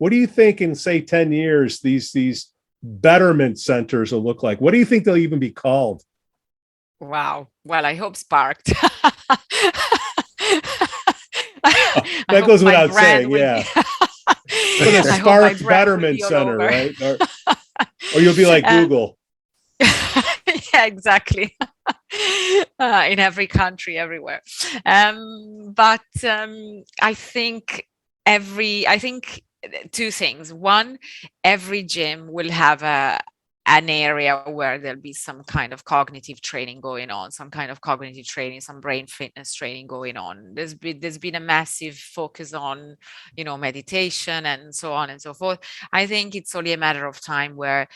what do you think in, say, 10 years, these betterment centers will look like? What do you think they'll even be called? Wow. Well, I hope sparked. I That hope goes my without brand saying, will be yeah. So the I hope my Spark brand will Betterment be all Center, over. right? Or you'll be like Uh, Google. yeah, exactly. In every country, everywhere. But I think two things. One, every gym will have an area where there'll be some kind of cognitive training going on, some kind of cognitive training, some brain fitness training going on. There's been a massive focus on, meditation and so on and so forth. I think it's only a matter of time where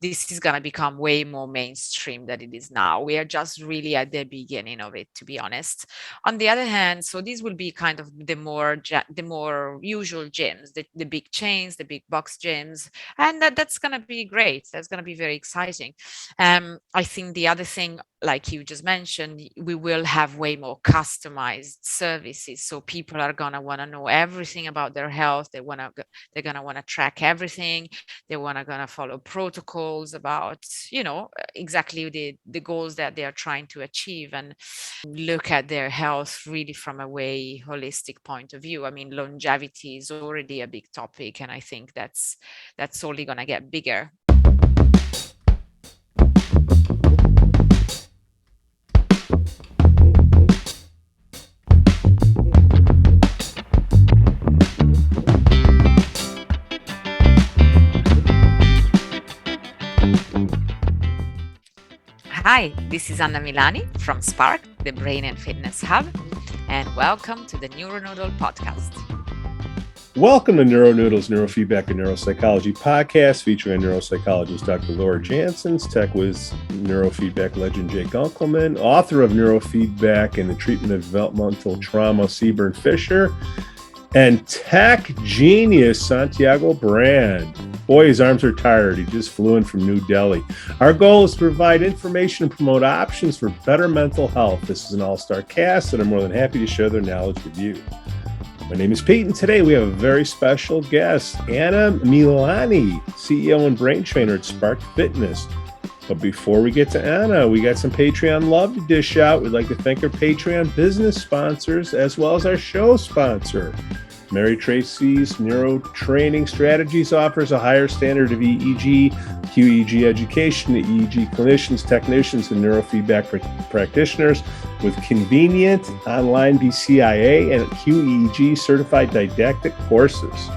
this is going to become way more mainstream than it is now. We are just really at the beginning of it, to be honest. On the other hand, so these will be kind of the more usual gyms, the big chains, the big box gyms, and that's going to be great. That's going to be very exciting. I think the other thing, like you just mentioned, we will have way more customized services. So people are going to want to know everything about their health. They're going to want to track everything. They're going to follow protocols about, exactly the goals that they are trying to achieve, and look at their health really from a way holistic point of view. I mean, longevity is already a big topic, and I think that's only going to get bigger. Hi, this is Anna Milani from Spark, the Brain and Fitness Hub, and welcome to the Neuronoodle podcast. Welcome to NeuroNoodles, Neurofeedback and Neuropsychology podcast featuring neuropsychologist Dr. Laura Janssens, tech whiz neurofeedback legend Jake Unkelman, author of Neurofeedback and the Treatment of Developmental Trauma, Seaburn Fisher, and tech genius Santiago Brand. Boy, his arms are tired. He just flew in from New Delhi. Our goal is to provide information and promote options for better mental health. This is an all-star cast, and I'm more than happy to share their knowledge with you. My name is Pete, and today we have a very special guest, Anna Milani, CEO and brain trainer at Spark Fitness. But before we get to Anna, we got some Patreon love to dish out. We'd like to thank our Patreon business sponsors, as well as our show sponsor. Mary Tracy's Neuro Training Strategies offers a higher standard of EEG, QEEG education to EEG clinicians, technicians, and neurofeedback practitioners with convenient online BCIA and QEEG certified didactic courses.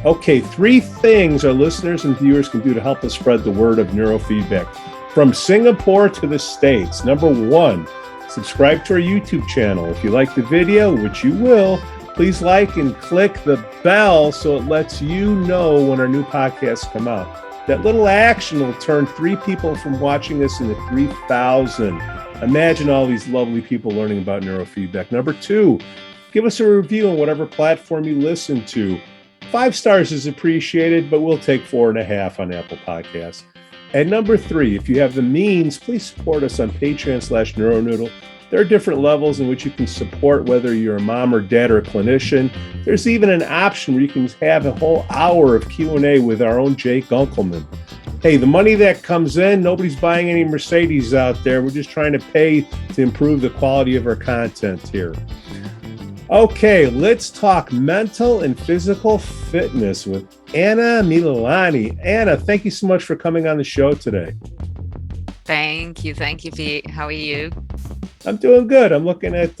Okay, 3 things our listeners and viewers can do to help us spread the word of neurofeedback from Singapore to the States. Number 1, subscribe to our YouTube channel. If you like the video, which you will, please like and click the bell so it lets you know when our new podcasts come out. That little action will turn 3 people from watching this into 3,000. Imagine all these lovely people learning about neurofeedback. Number 2, give us a review on whatever platform you listen to. 5 stars is appreciated, but we'll take 4.5 on Apple Podcasts. And number 3, if you have the means, please support us on Patreon/NeuroNoodle. There are different levels in which you can support, whether you're a mom or dad or a clinician. There's even an option where you can have a whole hour of Q&A with our own Jake Unkelman. Hey, the money that comes in, nobody's buying any Mercedes out there. We're just trying to pay to improve the quality of our content here. Okay, let's talk mental and physical fitness with Anna Milani. Anna, thank you so much for coming on the show today. Thank you, Pete. How are you? I'm doing good. I'm looking at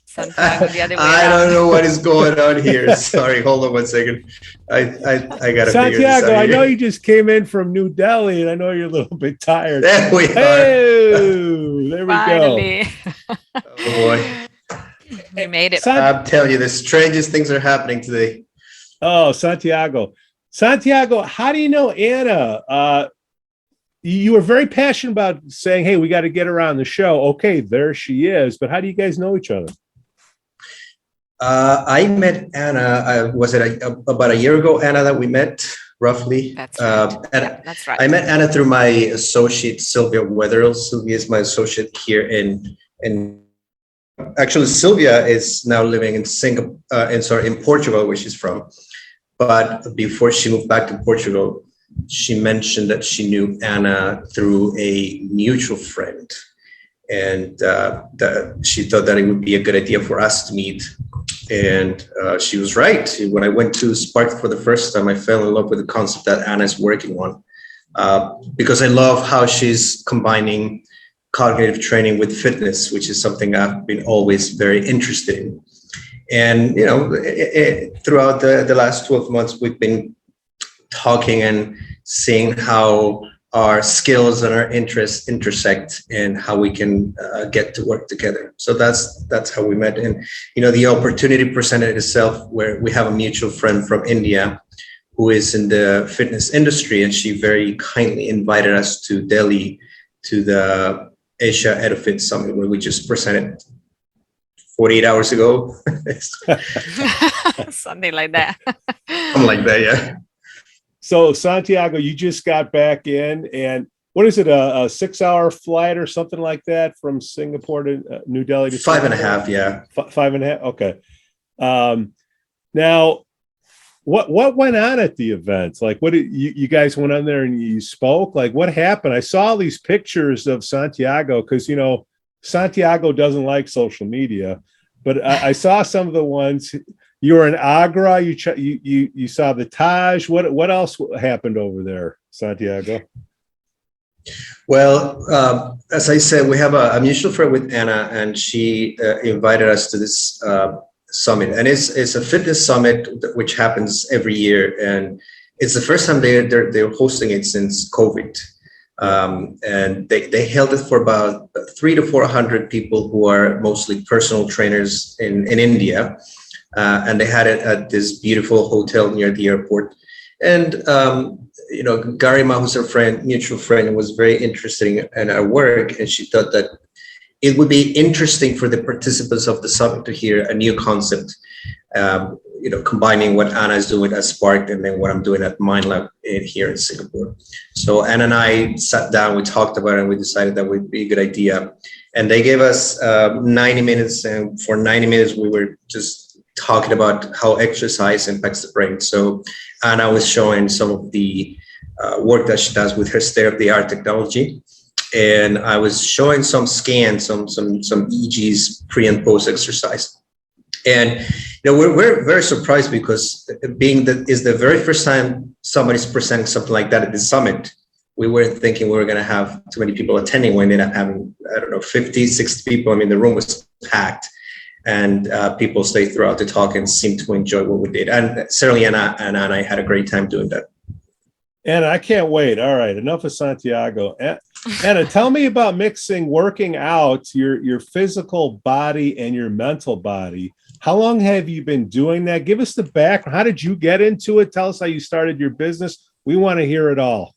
Santiago the other way I around. don't know what is going on here. Sorry, hold on one second. I gotta Santiago, figure this out I know here. you just came in from New Delhi, and I know you're a little bit tired. There we are. Hey, there we Finally. Oh boy. We made it. I'm telling you, the strangest things are happening today. Oh, Santiago, how do you know Anna? You were very passionate about saying, hey, we got to get her on the show. Okay, there she is. But how do you guys know each other? I met Anna, about a year ago, Anna, that we met, roughly. That's right. That's right. I met Anna through my associate, Sylvia Wetherill. Sylvia is my associate here in Actually, Sylvia is now living in Singapore, in Portugal, where she's from. But before she moved back to Portugal, she mentioned that she knew Anna through a mutual friend, and that she thought that it would be a good idea for us to meet. And she was right. When I went to Spark for the first time, I fell in love with the concept that Anna is working on, because I love how she's combining cognitive training with fitness, which is something I've been always very interested in. And throughout the last 12 months, we've been talking and seeing how our skills and our interests intersect and how we can get to work together. So that's how we met. And the opportunity presented itself where we have a mutual friend from India who is in the fitness industry, and she very kindly invited us to Delhi to the Asia EduFit Summit, where we just presented 48 hours ago. Something like that. Something like that, yeah. So Santiago, you just got back in, and what is it, a 6-hour flight or something like that from Singapore to New Delhi? To 5.5, yeah. 5.5, okay. Now, what went on at the event? Like, what did you guys went on there and you spoke? Like, what happened? I saw all these pictures of Santiago because Santiago doesn't like social media, but I saw some of the ones. You were in Agra. You saw the Taj. What else happened over there, Santiago? Well, as I said, we have a mutual friend with Anna, and she invited us to this summit. And it's a fitness summit which happens every year, and it's the first time they're hosting it since COVID. And they held it for about 300 to 400 people who are mostly personal trainers in India. And they had it at this beautiful hotel near the airport. And, Garima, who's our mutual friend, was very interested in our work. And she thought that it would be interesting for the participants of the summit to hear a new concept, combining what Anna is doing at Spark and then what I'm doing at MindLab here in Singapore. So Anna and I sat down, we talked about it, and we decided that would be a good idea. And they gave us 90 minutes. And for 90 minutes, we were just talking about how exercise impacts the brain. So Anna was showing some of the work that she does with her state-of-the-art technology, and I was showing some scans, some EEGs pre and post exercise. And we're very surprised because being that is the very first time somebody's presenting something like that at the summit, we weren't thinking we were going to have too many people attending. We ended up having, 50, 60 people. I mean, the room was packed. And people stayed throughout the talk and seemed to enjoy what we did. And certainly Anna and I had a great time doing that. And I can't wait. All right, enough of Santiago. Anna, tell me about mixing working out your physical body and your mental body. How long have you been doing that? Give us the background. How did you get into it? Tell us how you started your business. We want to hear it all.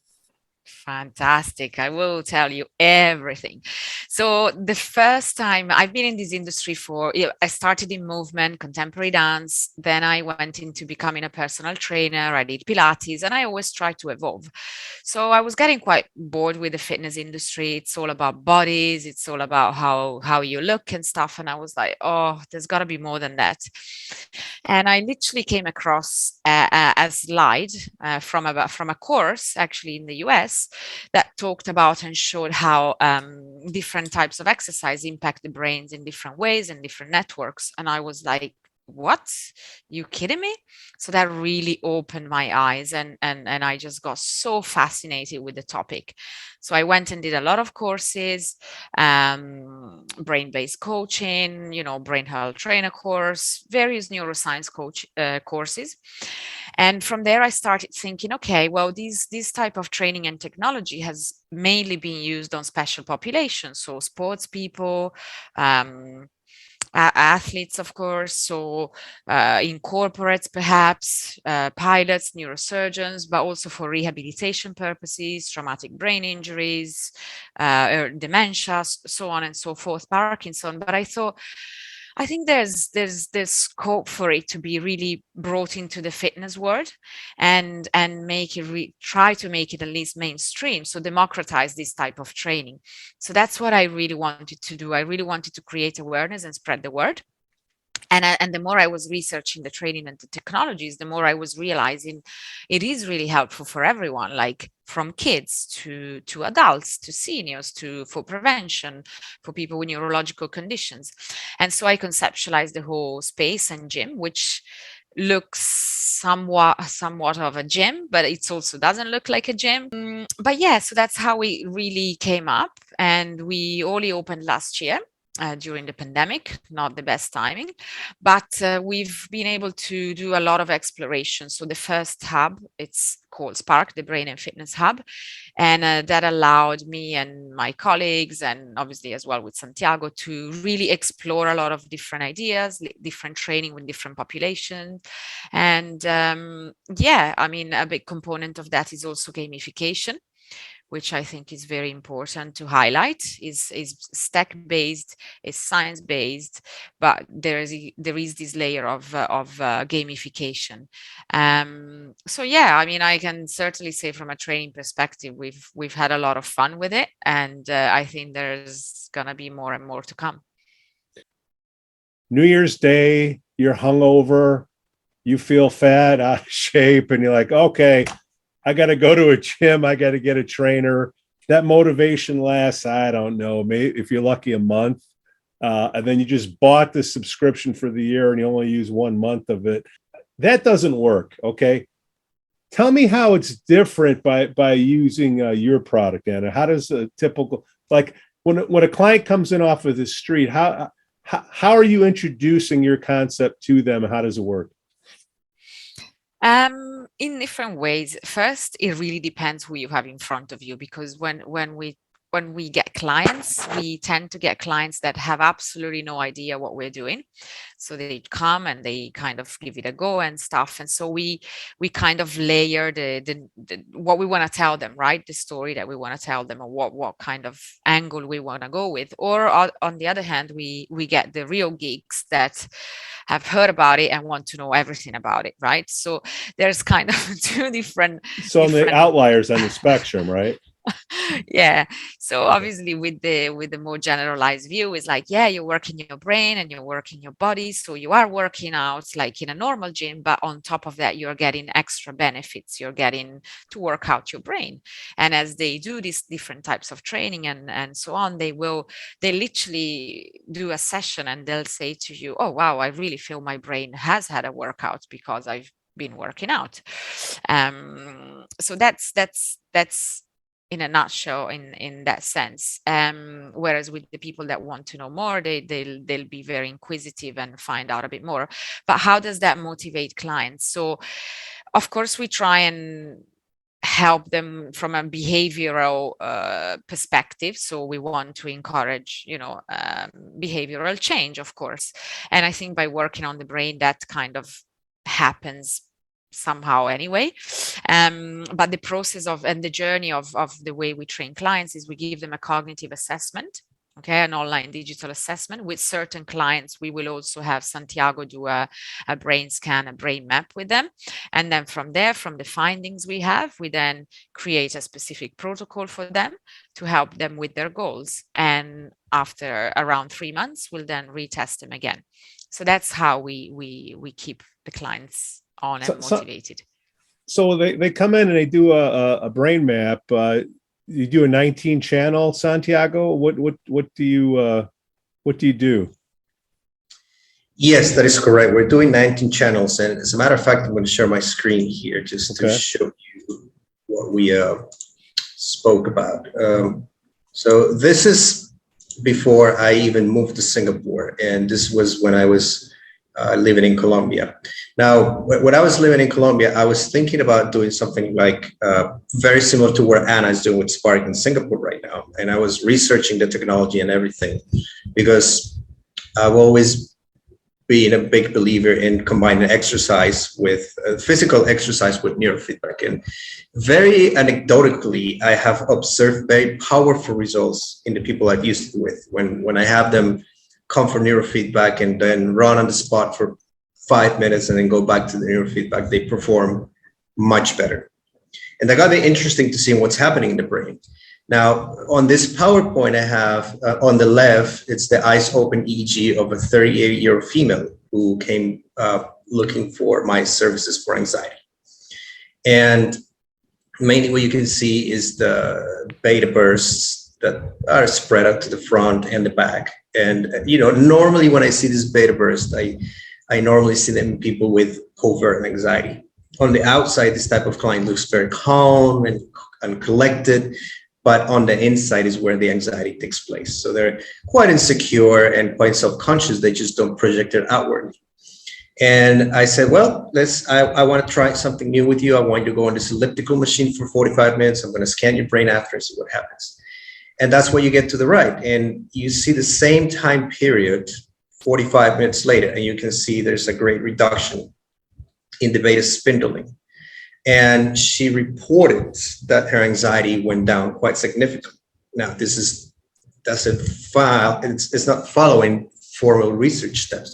Fantastic. I will tell you everything. So the first time I've been in this industry I started in movement, contemporary dance. Then I went into becoming a personal trainer. I did Pilates, and I always try to evolve. So I was getting quite bored with the fitness industry. It's all about bodies. It's all about how you look and stuff. And I was like, oh, there's got to be more than that. And I literally came across a slide from a course actually in the US that talked about and showed how different types of exercise impact the brains in different ways and different networks. And I was like, what? You kidding me? So that really opened my eyes, and I just got so fascinated with the topic. So I went and did a lot of courses, brain-based coaching, brain health trainer course, various neuroscience courses. And from there, I started thinking, okay, well, this type of training and technology has mainly been used on special populations, so sports people, athletes, of course, so in corporates, perhaps, pilots, neurosurgeons, but also for rehabilitation purposes, traumatic brain injuries, dementia, so on and so forth, Parkinson. But I thought, I think there's scope for it to be really brought into the fitness world, and make it try to make it at least mainstream, so democratize this type of training. So that's what I really wanted to do. I really wanted to create awareness and spread the word. And the more I was researching the training and the technologies, the more I was realizing it is really helpful for everyone, like from kids to adults to seniors, to for prevention, for people with neurological conditions. And so I conceptualized the whole space and gym, which looks somewhat of a gym, but it also doesn't look like a gym. But yeah, so that's how we really came up, and we only opened last year. During the pandemic, not the best timing, but we've been able to do a lot of exploration. So the first hub, it's called Spark, the Brain and Fitness Hub, and that allowed me and my colleagues, and obviously as well with Santiago, to really explore a lot of different ideas, different training with different populations. And yeah, I mean, a big component of that is also gamification, which I think is very important to highlight. Is stack based, is science based, but there is this layer of gamification. So yeah, I mean, I can certainly say from a training perspective, we've had a lot of fun with it, and I think there's gonna be more and more to come. New Year's Day, you're hungover, you feel fat, out of shape, and you're like, okay, I got to go to a gym. I got to get a trainer. That motivation lasts, I don't know, maybe if you're lucky, a month. And then you just bought the subscription for the year and you only use 1 month of it. That doesn't work. Okay. Tell me how it's different by using your product, Anna. How does a typical, like when a client comes in off of the street, how are you introducing your concept to them? How does it work? In different ways. First, it really depends who you have in front of you, because when we get clients, we tend to get clients that have absolutely no idea what we're doing. So they come and they kind of give it a go and stuff. And so we kind of layer the what we want to tell them, right? The story that we want to tell them, or what kind of angle we want to go with. Or on the other hand, we get the real geeks that have heard about it and want to know everything about it, right? So there's kind of two different. So on the outliers on the spectrum, right? Yeah. So obviously with the more generalized view is like, yeah, you're working your brain and you're working your body. So you are working out like in a normal gym, but on top of that, you're getting extra benefits. You're getting to work out your brain. And as they do these different types of training and so on, they literally do a session and they'll say to you, oh, wow, I really feel my brain has had a workout because I've been working out. So that's in a nutshell in that sense. Whereas with the people that want to know more, they'll be very inquisitive and find out a bit more. But how does that motivate clients? So of course we try and help them from a behavioral perspective. So we want to encourage, behavioral change, of course. And I think by working on the brain, that kind of happens somehow anyway. But the process of and the journey of the way we train clients is we give them a cognitive assessment, okay, an online digital assessment. With certain clients, we will also have Santiago do a brain scan, a brain map with them. And then from there, from the findings we have, we then create a specific protocol for them to help them with their goals. And after around 3 months, we'll then retest them again. So that's how we keep the clients on and motivated. So they come in and they do a brain map. You do a 19 channel, Santiago. What do you do? Yes, that is correct. We're doing 19 channels, and as a matter of fact, I'm going to share my screen here just to show you what we spoke about. So this is before I even moved to Singapore, and this was when I was living in Colombia. Now, when I was living in Colombia, I was thinking about doing something like very similar to what Anna is doing with Spark in Singapore right now. And I was researching the technology and everything, because I've always been a big believer in combining exercise with physical exercise with neurofeedback. And very anecdotally, I have observed very powerful results in the people I've used it with when I have them come for neurofeedback and then run on the spot for 5 minutes and then go back to the neurofeedback, they perform much better. And that got me interesting to see what's happening in the brain. Now, on this PowerPoint I have on the left, it's the eyes open EEG of a 38-year-old female who came looking for my services for anxiety. And mainly what you can see is the beta bursts that are spread out to the front and the back. And, normally when I see this beta burst, I normally see them in people with covert anxiety. On the outside, this type of client looks very calm and collected, but on the inside is where the anxiety takes place. So they're quite insecure and quite self-conscious. They just don't project it outwardly. And I said, well, I want to try something new with you. I want you to go on this elliptical machine for 45 minutes. I'm going to scan your brain after and see what happens. And that's what you get to the right. And you see the same time period 45 minutes later, and you can see there's a great reduction in the beta spindling. And she reported that her anxiety went down quite significantly. Now, it's not following formal research steps,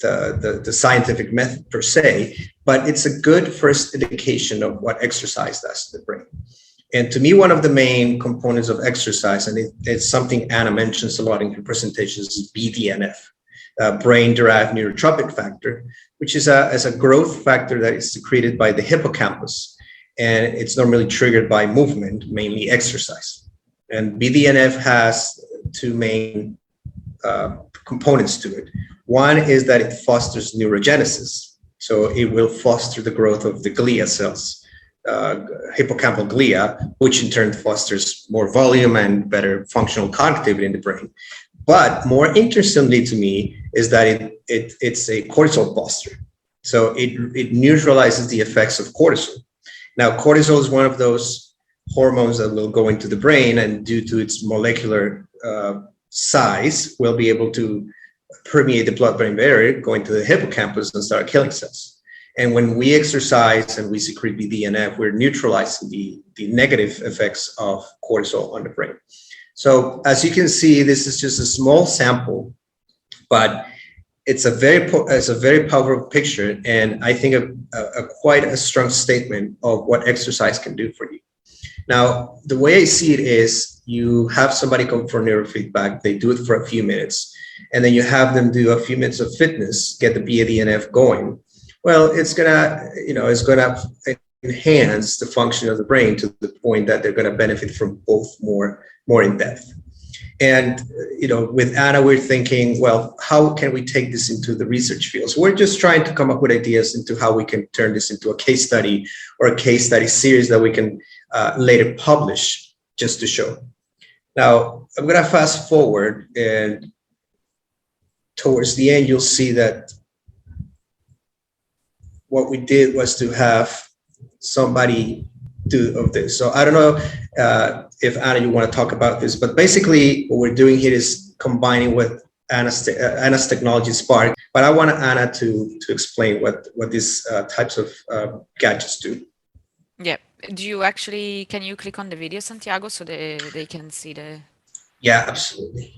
the scientific method per se, but it's a good first indication of what exercise does to the brain. And to me, one of the main components of exercise, and it's something Anna mentions a lot in her presentations, is BDNF, brain-derived neurotrophic factor, which is a growth factor that is secreted by the hippocampus, and it's normally triggered by movement, mainly exercise. And BDNF has two main components to it. One is that it fosters neurogenesis, so it will foster the growth of the glia cells, hippocampal glia, which in turn fosters more volume and better functional connectivity in the brain. But more interestingly to me is that it's a cortisol buster. So it neutralizes the effects of cortisol. Now, cortisol is one of those hormones that will go into the brain, and due to its molecular size, will be able to permeate the blood-brain barrier, go into the hippocampus and start killing cells. And when we exercise and we secrete BDNF, we're neutralizing the negative effects of cortisol on the brain. So as you can see, this is just a small sample, but it's a very powerful picture, and I think quite a strong statement of what exercise can do for you. Now, the way I see it is you have somebody come for neurofeedback, they do it for a few minutes, and then you have them do a few minutes of fitness, get the BDNF going. Well, it's gonna enhance the function of the brain to the point that they're gonna benefit from both more in depth. And with Anna, we're thinking, well, how can we take this into the research fields? We're just trying to come up with ideas into how we can turn this into a case study or a case study series that we can later publish just to show. Now, I'm going to fast forward, and towards the end, you'll see that what we did was to have somebody do of this. So I don't know if Anna, you want to talk about this, but basically what we're doing here is combining with Anna's technology Spark. But I want Anna to explain what these types of gadgets do. Yeah. Can you click on the video, Santiago, so they can see the... Yeah, absolutely.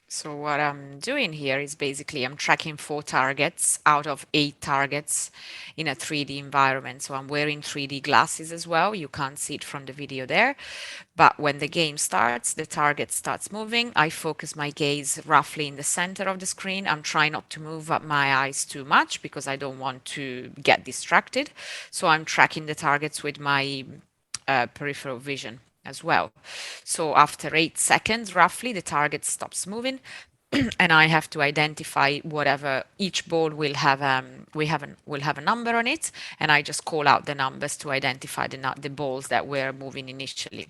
So what I'm doing here is basically I'm tracking 4 targets out of 8 targets in a 3D environment. So I'm wearing 3D glasses as well. You can't see it from the video there. But when the game starts, the target starts moving. I focus my gaze roughly in the center of the screen. I'm trying not to move up my eyes too much because I don't want to get distracted. So I'm tracking the targets with my peripheral vision as well. So after 8 seconds, roughly, the target stops moving, and I have to identify whatever each ball will have. Will have a number on it, and I just call out the numbers to identify the balls that were moving initially.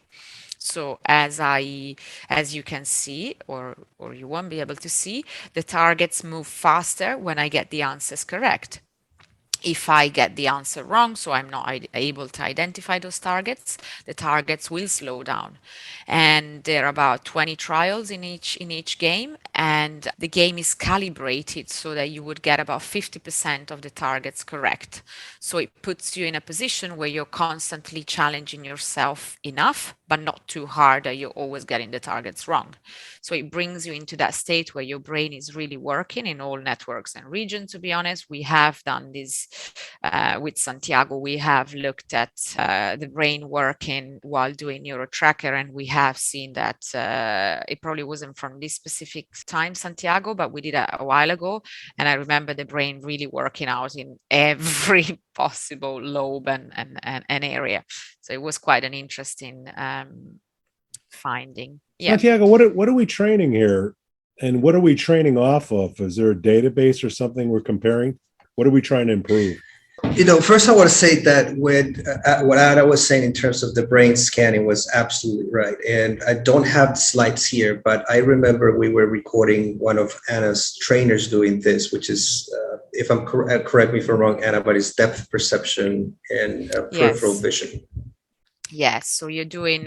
So as you can see, or you won't be able to see, the targets move faster when I get the answers correct. If I get the answer wrong, so I'm not able to identify those targets, the targets will slow down. And there are about 20 trials in each game, and the game is calibrated so that you would get about 50% of the targets correct. So it puts you in a position where you're constantly challenging yourself enough, but not too hard that you're always getting the targets wrong. So it brings you into that state where your brain is really working in all networks and regions. To be honest, we have done this with Santiago. We have looked at the brain working while doing NeuroTracker, and we have seen that it probably wasn't from this specific time, Santiago, but we did it a while ago. And I remember the brain really working out in every possible lobe and area. So it was quite an interesting finding. Yeah. Santiago, what are we training here, and what are we training off of? Is there a database or something we're comparing? What are we trying to improve? First I want to say that what Anna was saying in terms of the brain scanning was absolutely right. And I don't have the slides here, but I remember we were recording one of Anna's trainers doing this, which is, if I'm correct me if I'm wrong, Anna, but it's depth perception and peripheral vision. Yes, so you're doing,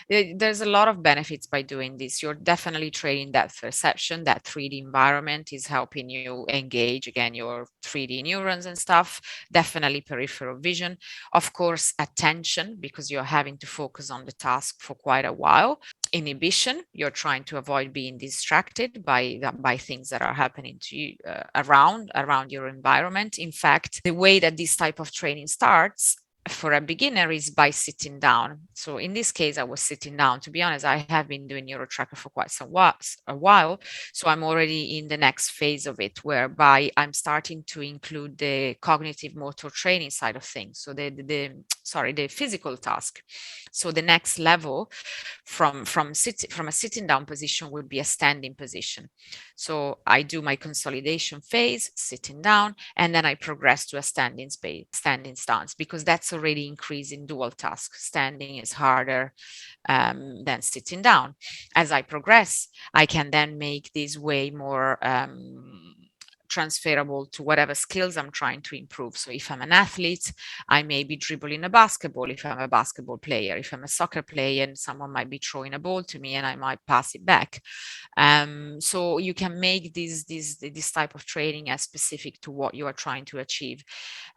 there's a lot of benefits by doing this. You're definitely training that perception, that 3D environment is helping you engage again your 3D neurons and stuff. Definitely peripheral vision. Of course, attention, because you're having to focus on the task for quite a while. Inhibition, you're trying to avoid being distracted by things that are happening to you around your environment. In fact, the way that this type of training starts for a beginner is by sitting down. So in this case, I was sitting down. To be honest, I have been doing NeuroTracker for quite a while. So I'm already in the next phase of it, whereby I'm starting to include the cognitive motor training side of things. So the physical task. So the next level from a sitting down position would be a standing position. So I do my consolidation phase, sitting down, and then I progress to a standing stance, because that's already increasing dual task. Standing is harder than sitting down. As I progress, I can then make this way more transferable to whatever skills I'm trying to improve. So if I'm an athlete, I may be dribbling a basketball if I'm a basketball player. If I'm a soccer player, and someone might be throwing a ball to me and I might pass it back. So you can make this type of training as specific to what you are trying to achieve.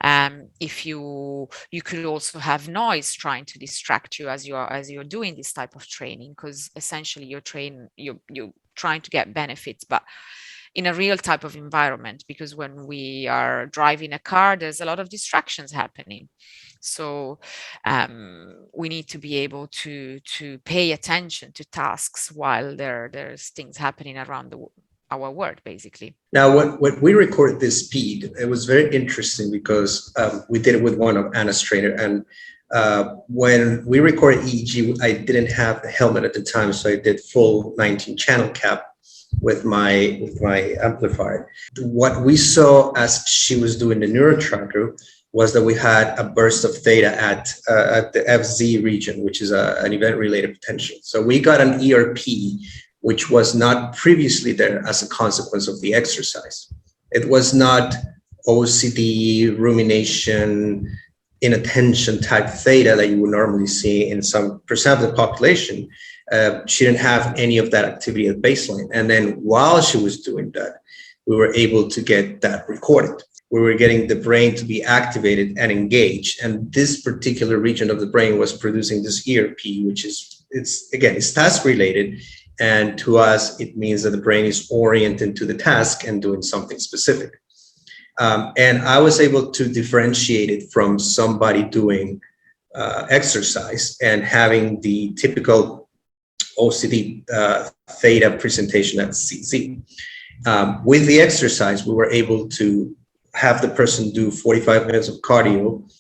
If you could also have noise trying to distract you as you're doing this type of training, because essentially you're trying to get benefits, but in a real type of environment, because when we are driving a car, there's a lot of distractions happening. So we need to be able to pay attention to tasks while there's things happening around our world, basically. Now, when we recorded this speed, it was very interesting because we did it with one of Anna's trainer. And when we recorded EEG, I didn't have the helmet at the time, so I did full 19 channel cap with my amplifier. What we saw as she was doing the NeuroTracker was that we had a burst of theta at the FZ region, which is an event-related potential. So we got an ERP, which was not previously there as a consequence of the exercise. It was not OCD, rumination, inattention type theta that you would normally see in some percent of the population. She didn't have any of that activity at baseline. And then while she was doing that, we were able to get that recorded. We were getting the brain to be activated and engaged. And this particular region of the brain was producing this ERP, which is, it's task related. And to us, it means that the brain is oriented to the task and doing something specific. And I was able to differentiate it from somebody doing exercise and having the typical OCD theta presentation at CZ. With the exercise, we were able to have the person do 45 minutes of cardio,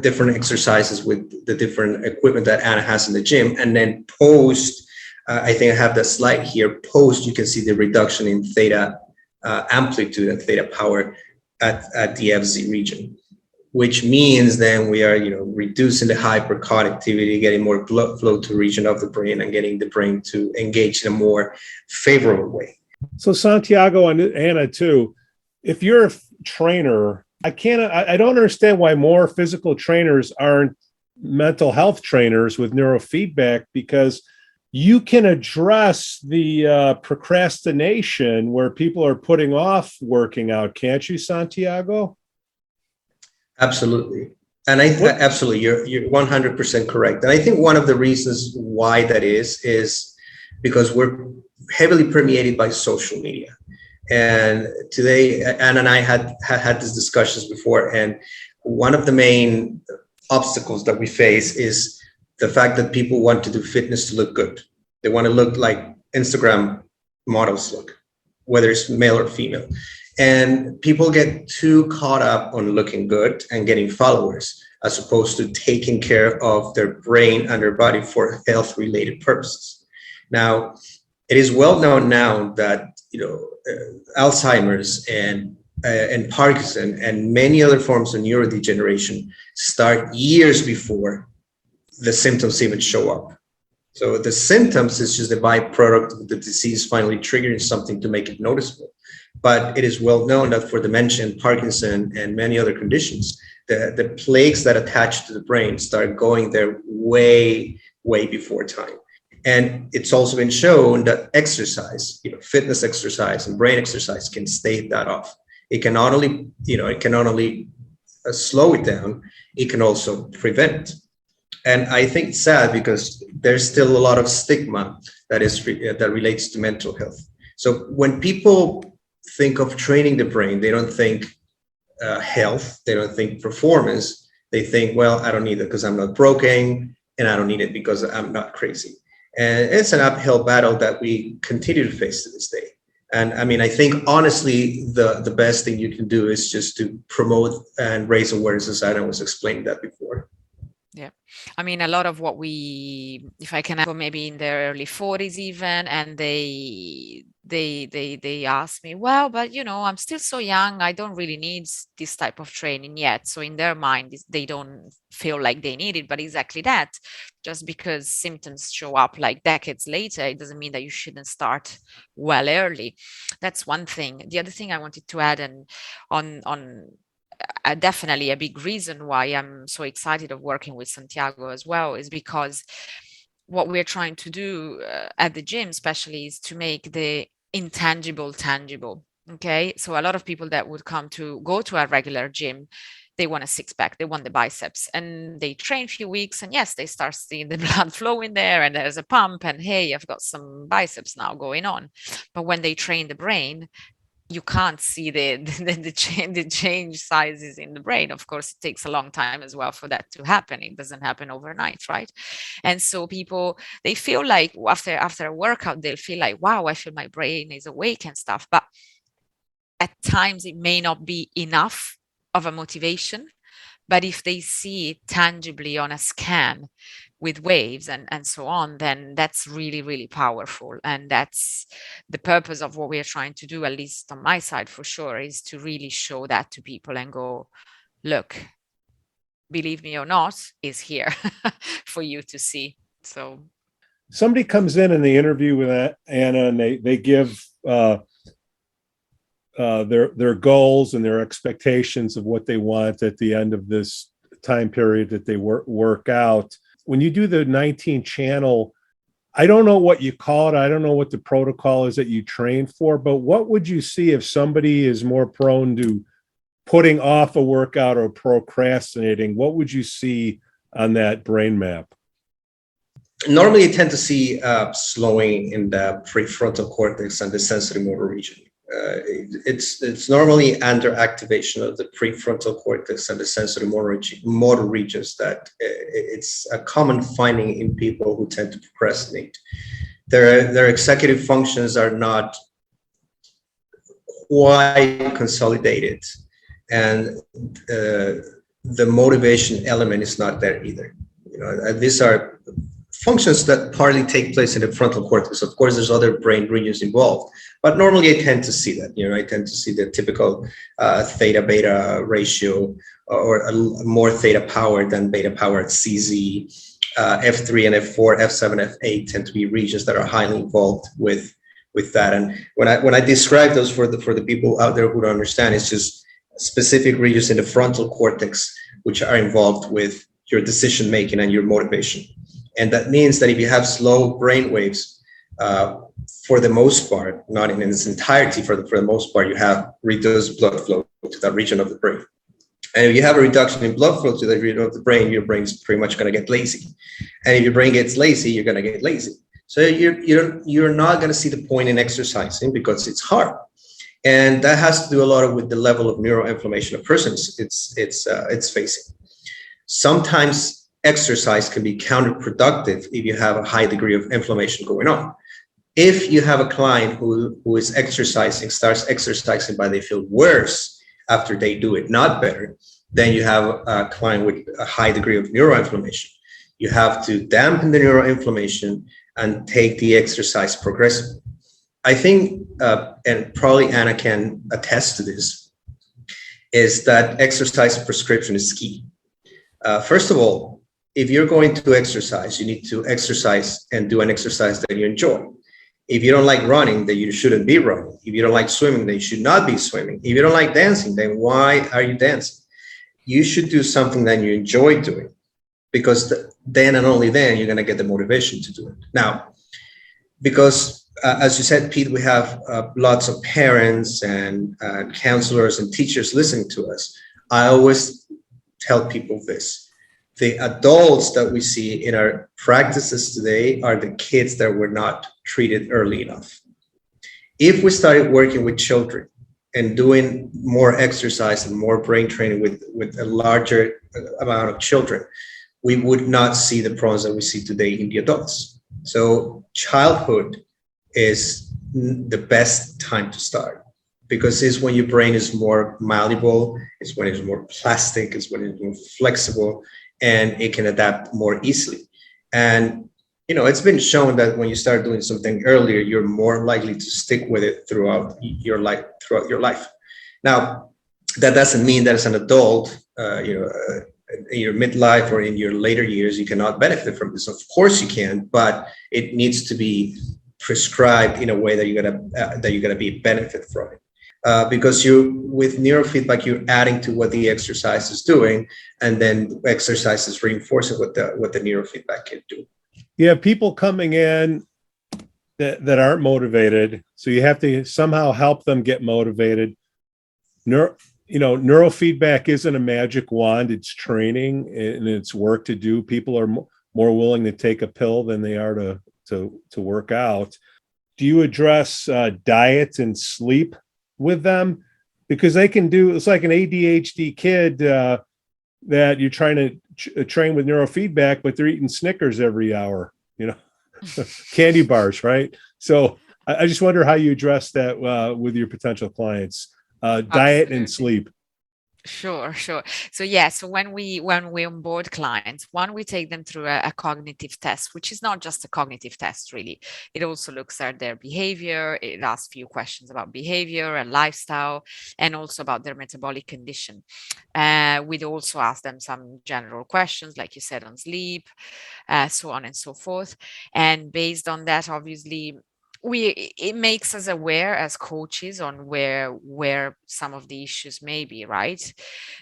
different exercises with the different equipment that Anna has in the gym, and then post, I think I have the slide here, post, you can see the reduction in theta amplitude and theta power at the FZ region, which means then we are, reducing the hyperconnectivity, getting more blood flow to region of the brain and getting the brain to engage in a more favorable way. So Santiago and Anna too, if you're a trainer I don't understand why more physical trainers aren't mental health trainers with neurofeedback, because you can address the procrastination where people are putting off working out, can't you, Santiago? Absolutely. And absolutely, you're 100% correct. And I think one of the reasons why that is because we're heavily permeated by social media. And today, Anna and I had these discussions before, and one of the main obstacles that we face is the fact that people want to do fitness to look good. They want to look like Instagram models look, whether it's male or female. And people get too caught up on looking good and getting followers, as opposed to taking care of their brain and their body for health related purposes. Now, it is well known now that Alzheimer's and Parkinson and many other forms of neurodegeneration start years before the symptoms even show up. So the symptoms is just a byproduct of the disease finally triggering something to make it noticeable. But it is well known that for dementia, Parkinson, and many other conditions, the plaques that attach to the brain start going there way, way before time. And it's also been shown that exercise, fitness exercise and brain exercise can stave that off. It can not only, slow it down, it can also prevent. And I think it's sad because there's still a lot of stigma that relates to mental health. So when people think of training the brain, they don't think health, they don't think performance. They think, well, I don't need it because I'm not broken, and I don't need it because I'm not crazy. And it's an uphill battle that we continue to face to this day. And I mean, I think honestly, the best thing you can do is just to promote and raise awareness, as I was explaining that before. Yeah. I mean, a lot of what if I can go maybe in their early 40s even, and they ask me, well, but I'm still so young, I don't really need this type of training yet. So in their mind, they don't feel like they need it, but exactly that. Just because symptoms show up like decades later, it doesn't mean that you shouldn't start well early. That's one thing. The other thing I wanted to add, and on definitely a big reason why I'm so excited of working with Santiago as well, is because what we're trying to do at the gym especially is to make the intangible tangible. Okay, so a lot of people that would go to a regular gym, they want a six-pack, they want the biceps, and they train a few weeks, and yes, they start seeing the blood flow in there, and there's a pump, and hey, I've got some biceps now going on. But when they train the brain, you can't see the change sizes in the brain. Of course, it takes a long time as well for that to happen. It doesn't happen overnight, right? And so people, they feel like after a workout, they'll feel like, wow, I feel my brain is awake and stuff. But at times it may not be enough of a motivation. But if they see it tangibly on a scan with waves and so on, then that's really, really powerful. And that's the purpose of what we are trying to do, at least on my side for sure, is to really show that to people and go, look, believe me or not, is here for you to see. So somebody comes in the interview with Anna, and they give their goals and their expectations of what they want at the end of this time period that they work out. When you do the 19 channel, I don't know what you call it. I don't know what the protocol is that you train for, but what would you see if somebody is more prone to putting off a workout or procrastinating? What would you see on that brain map? Normally, you tend to see slowing in the prefrontal cortex and the sensory motor region. It's normally under activation of the prefrontal cortex and the sensory motor regions that it's a common finding in people who tend to procrastinate. Their executive functions are not quite consolidated, and the motivation element is not there either. These are functions that partly take place in the frontal cortex. Of course, there's other brain regions involved, but normally I tend to see that. I tend to see the typical theta beta ratio, or more theta power than beta power at CZ. F3 and F4, F7, F8 tend to be regions that are highly involved with that. And when I describe those for the people out there who don't understand, it's just specific regions in the frontal cortex, which are involved with your decision making and your motivation. And that means that if you have slow brain waves, for the most part, not in its entirety, for the most part, you have reduced blood flow to that region of the brain. And if you have a reduction in blood flow to the region of the brain, your brain's pretty much going to get lazy. And if your brain gets lazy, you're going to get lazy. So you're not going to see the point in exercising because it's hard. And that has to do a lot with the level of neuroinflammation a person it's facing. Sometimes exercise can be counterproductive if you have a high degree of inflammation going on. If you have a client who is exercising, starts exercising, but they feel worse after they do it, not better, then you have a client with a high degree of neuroinflammation. You have to dampen the neuroinflammation and take the exercise progressively. I think, and probably Anna can attest to this, is that exercise prescription is key. First of all, if you're going to exercise, you need to exercise and do an exercise that you enjoy. If you don't like running, then you shouldn't be running. If you don't like swimming, then you should not be swimming. If you don't like dancing, then why are you dancing? You should do something that you enjoy doing, because then and only then you're going to get the motivation to do it. Now, because as you said, Pete, we have lots of parents and counselors and teachers listening to us. I always tell people this. The adults that we see in our practices today are the kids that were not treated early enough. If we started working with children and doing more exercise and more brain training with a larger amount of children, we would not see the problems that we see today in the adults. So childhood is the best time to start, because it's when your brain is more malleable, it's when it's more plastic, it's when it's more flexible, and it can adapt more easily. And it's been shown that when you start doing something earlier, you're more likely to stick with it throughout your life. Now, that doesn't mean that as an adult, in your midlife or in your later years, you cannot benefit from this. Of course you can, but it needs to be prescribed in a way that you're gonna be benefit from it. Because with neurofeedback, you're adding to what the exercise is doing, and then exercise is reinforcing what the neurofeedback can do. You have people coming in that aren't motivated, so you have to somehow help them get motivated. Neurofeedback isn't a magic wand. It's training and it's work to do. People are more willing to take a pill than they are to work out. Do you address diet and sleep with them? Because they can it's like an ADHD kid that you're trying to train with neurofeedback, but they're eating Snickers every hour, candy bars, right? So I just wonder how you address that with your potential clients, diet and sleep. Sure. So when we onboard clients, we take them through a cognitive test, which is not just a cognitive test, really. It also looks at their behavior. It asks a few questions about behavior and lifestyle, and also about their metabolic condition. We'd also ask them some general questions, like you said, on sleep, so on and so forth. And based on that, obviously, it makes us aware as coaches on where some of the issues may be. Right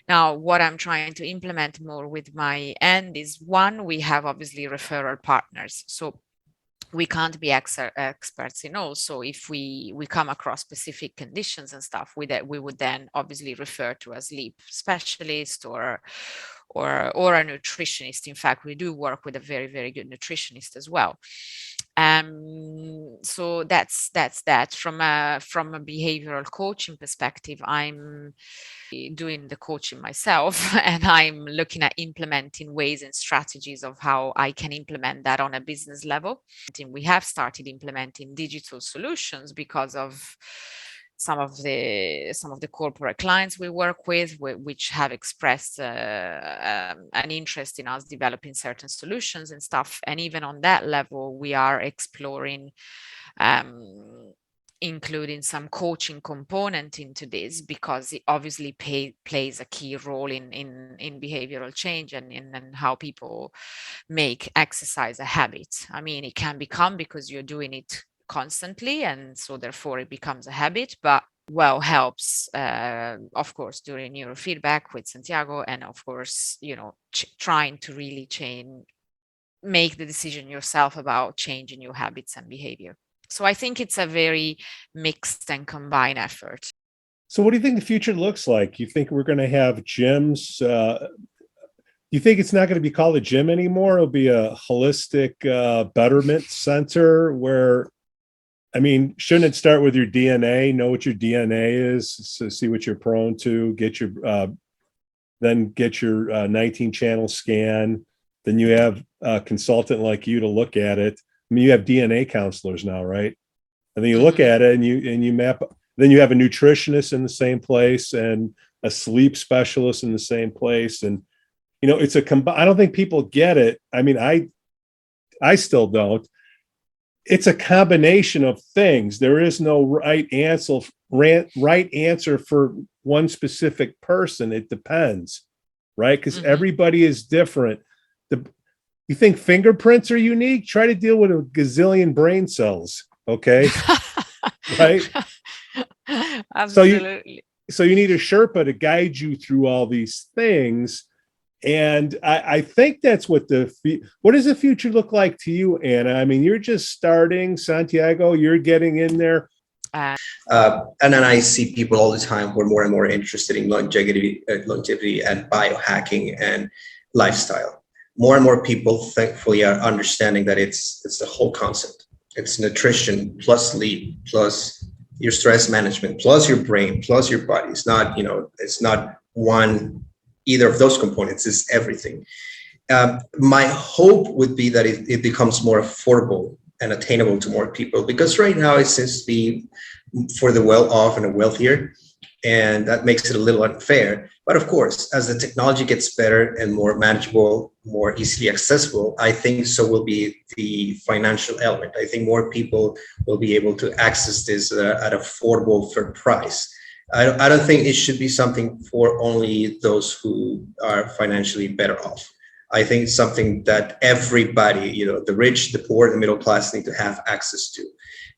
now, what I'm trying to implement more with my end is, one, we have obviously referral partners, so we can't be experts in all. So if we come across specific conditions and stuff, we would then obviously refer to a sleep specialist or a nutritionist. In fact, we do work with a very, very good nutritionist as well. So that's that. From a behavioral coaching perspective, I'm doing the coaching myself, and I'm looking at implementing ways and strategies of how I can implement that on a business level. And we have started implementing digital solutions because of some of the corporate clients we work with, which have expressed an interest in us developing certain solutions and stuff. And even on that level, we are exploring including some coaching component into this, because it obviously plays a key role in behavioral change and in how people make exercise a habit. I mean, it can become because you're doing it constantly, and so therefore it becomes a habit, but helps, of course, during neurofeedback with Santiago, and of course, trying to really make the decision yourself about changing your habits and behavior. So I think it's a very mixed and combined effort. So what do you think the future looks like? You think we're going to have gyms? You think it's not going to be called a gym anymore? It'll be a holistic betterment center where, I mean, shouldn't it start with your DNA? Know what your DNA is, so see what you're prone to, then get your 19 channel scan. Then you have a consultant like you to look at it. I mean, you have DNA counselors now, right? And then you look at it and you map. Then you have a nutritionist in the same place and a sleep specialist in the same place. And, it's I don't think people get it. I mean, I still don't. It's a combination of things. There is no right answer for one specific person. It depends, right? Because everybody is different. You think fingerprints are unique? Try to deal with a gazillion brain cells, okay? Right? Absolutely. So you need a Sherpa to guide you through all these things. And I think that's what what does the future look like to you, Anna? I mean, you're just starting, Santiago, you're getting in there. And then I see people all the time who are more and more interested in longevity and biohacking and lifestyle. More and more people, thankfully, are understanding that it's the whole concept. It's nutrition plus sleep plus your stress management plus your brain plus your body. It's not, it's not either of those components. It's everything. My hope would be that it becomes more affordable and attainable to more people, because right now it seems to be for the well-off and the wealthier, and that makes it a little unfair. But of course, as the technology gets better and more manageable, more easily accessible, I think so will be the financial element. I think more people will be able to access this at affordable fair price. I don't think it should be something for only those who are financially better off. I think it's something that everybody, the rich, the poor, the middle class need to have access to,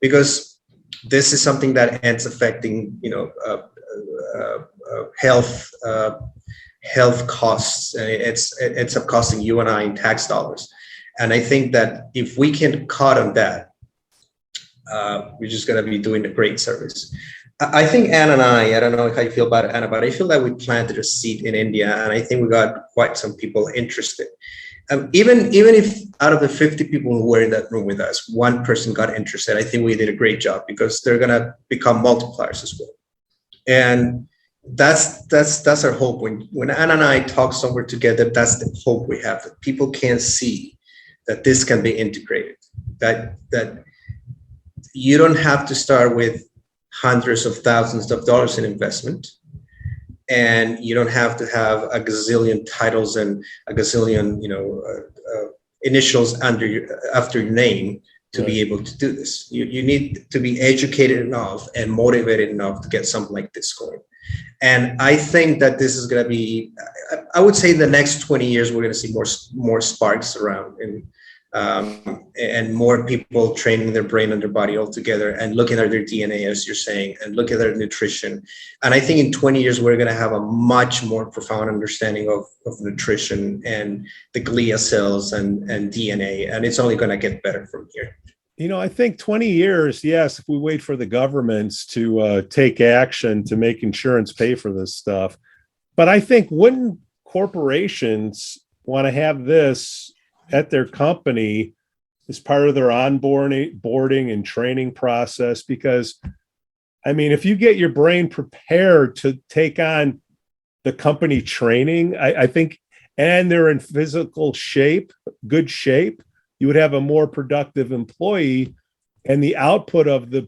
because this is something that ends affecting, health costs, and it's up costing you and I in tax dollars. And I think that if we can cut on that, we're just going to be doing a great service. I think Anna and I don't know how you feel about it, Anna, but I feel like we planted a seed in India, and I think we got quite some people interested. Even if out of the 50 people who were in that room with us, one person got interested, I think we did a great job, because they're going to become multipliers as well. And that's our hope. When Anna and I talk somewhere together, that's the hope we have, that people can see that this can be integrated, that you don't have to start with hundreds of thousands of dollars in investment, and you don't have to have a gazillion titles and a gazillion initials after your name to be able to do this. You need to be educated enough and motivated enough to get something like this going. And I think that this is going to be, I would say, the next 20 years we're going to see more sparks around, and more people training their brain and their body all together, and looking at their DNA, as you're saying, and look at their nutrition. And I think in 20 years, we're going to have a much more profound understanding of nutrition and the glia cells and DNA. And it's only going to get better from here. I think 20 years, yes, if we wait for the governments to take action to make insurance pay for this stuff. But I think, wouldn't corporations want to have this at their company as part of their onboarding and training process? Because, I mean, if you get your brain prepared to take on the company training, I think, and they're in physical shape, good shape, you would have a more productive employee, and the output of the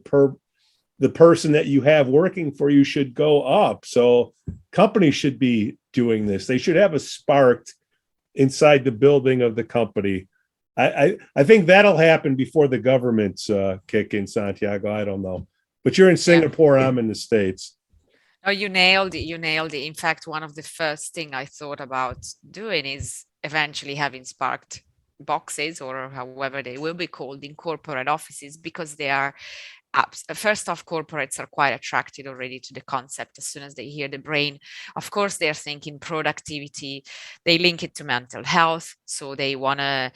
person that you have working for you should go up. So companies should be doing this. They should have a spark inside the building of the company. I think that'll happen before the governments kick in, Santiago. I don't know. But you're in Singapore, I'm in the States. Oh, you nailed it. You nailed it. In fact, one of the first thing I thought about doing is eventually having sparked boxes, or however they will be called, in corporate offices, because they are apps. First off, corporates are quite attracted already to the concept. As soon as they hear the brain, of course, they're thinking productivity. They link it to mental health, so they want to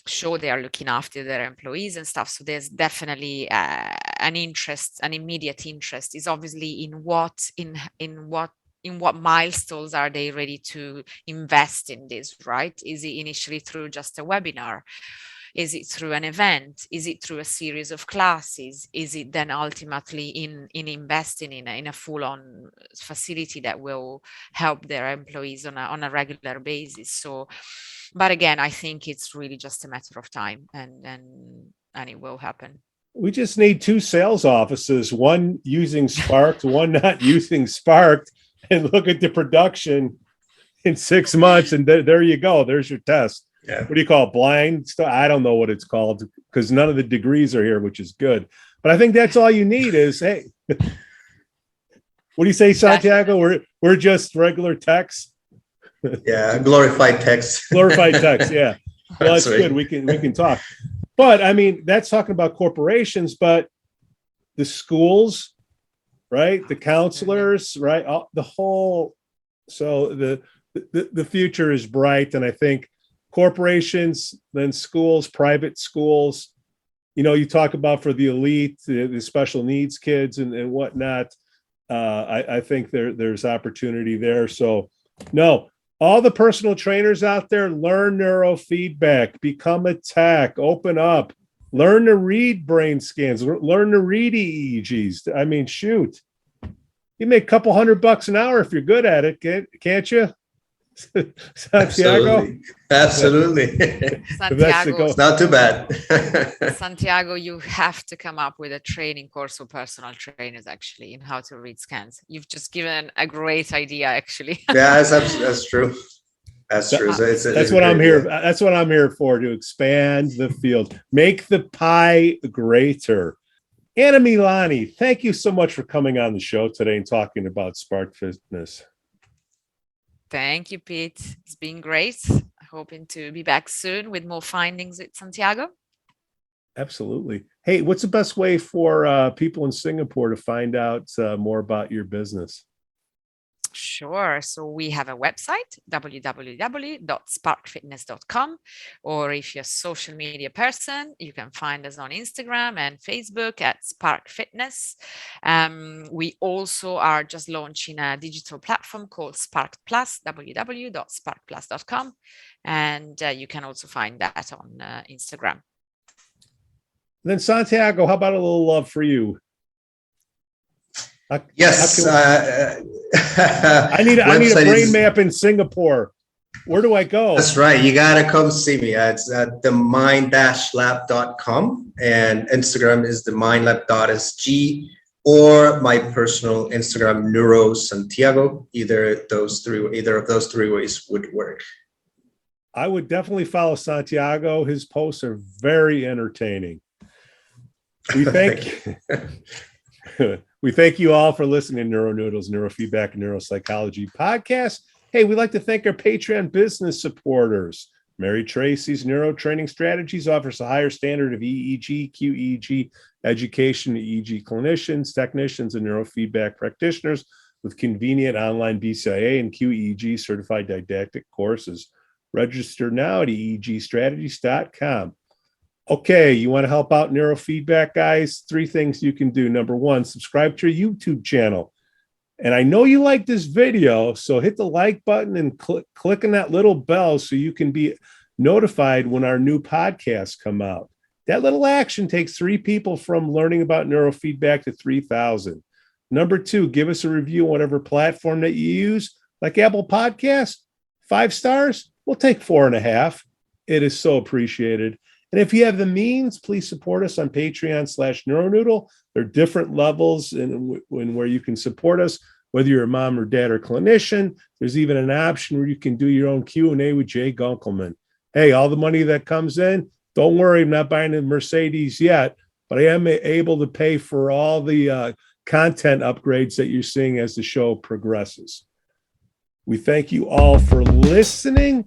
show they are looking after their employees and stuff. So there's definitely an immediate interest is obviously in what milestones are they ready to invest in this, right? Is it initially through just a webinar? Is it through an event? Is it through a series of classes? Is it then ultimately in investing in a full-on facility that will help their employees on a regular basis? So, but again, I think it's really just a matter of time, and it will happen. We just need 2 sales offices, one using Sparked, one not using Sparked, and look at the production in 6 months, and there you go. There's your test. Yeah. What do you call it? Blind stuff? I don't know what it's called, because none of the degrees are here, which is good. But I think that's all you need is, hey, what do you say, Santiago? We're just regular techs. Yeah, glorified text. Glorified text, yeah. Well, that's good. We can talk. But I mean, that's talking about corporations, but the schools, right? The counselors, right? The whole. So the future is bright, and I think corporations, then schools, private schools, you talk about for the elite, the special needs kids and whatnot. I think there's opportunity there. So no, all the personal trainers out there, learn neurofeedback, become a tech, open up, learn to read brain scans, learn to read EEGs. I mean, shoot, you make a couple $100 an hour if you're good at it, can't you? Santiago? Absolutely. Santiago, it's not too bad. Santiago, you have to come up with a training course for personal trainers, actually, in how to read scans. You've just given a great idea, actually. Yeah, that's true. That's true. So that's what I'm here. That's what I'm here for, to expand the field, make the pie greater. Anna Milani, thank you so much for coming on the show today and talking about Spark Fitness. Thank you, Pete. It's been great. Hoping to be back soon with more findings with Santiago. Absolutely. Hey, what's the best way for people in Singapore to find out more about your business? Sure. So we have a website, www.sparkfitness.com, or if you're a social media person, you can find us on Instagram and Facebook at Spark Fitness. We also are just launching a digital platform called Spark Plus, www.sparkplus.com, and you can also find that on Instagram. Then Santiago, how about a little love for you? Yes. I need a brain map in Singapore. Where do I go? That's right. You got to come see me. It's at themind-lab.com, and Instagram is themindlab.sg, or my personal Instagram, Neuro Santiago. Either of those three ways would work. I would definitely follow Santiago. His posts are very entertaining. We thank you all for listening to Neuro Noodles, Neurofeedback, and Neuropsychology podcast. Hey, we'd like to thank our Patreon business supporters. Mary Tracy's Neuro Training Strategies offers a higher standard of EEG, QEEG education to EEG clinicians, technicians, and neurofeedback practitioners with convenient online BCIA and QEEG certified didactic courses. Register now at eegstrategies.com. Okay, you want to help out neurofeedback, guys? 3 things you can do. Number 1, subscribe to our YouTube channel. And I know you like this video, so hit the like button and click on that little bell so you can be notified when our new podcasts come out. That little action takes 3 people from learning about neurofeedback to 3,000. Number 2, give us a review on whatever platform that you use, like Apple Podcasts. 5 stars, we'll take 4.5. It is so appreciated. And if you have the means, please support us on Patreon/NeuroNoodle. There are different levels in where you can support us, whether you're a mom or dad or clinician. There's even an option where you can do your own Q&A with Jay Gunkelman. Hey, all the money that comes in, don't worry, I'm not buying a Mercedes yet, but I am able to pay for all the content upgrades that you're seeing as the show progresses. We thank you all for listening.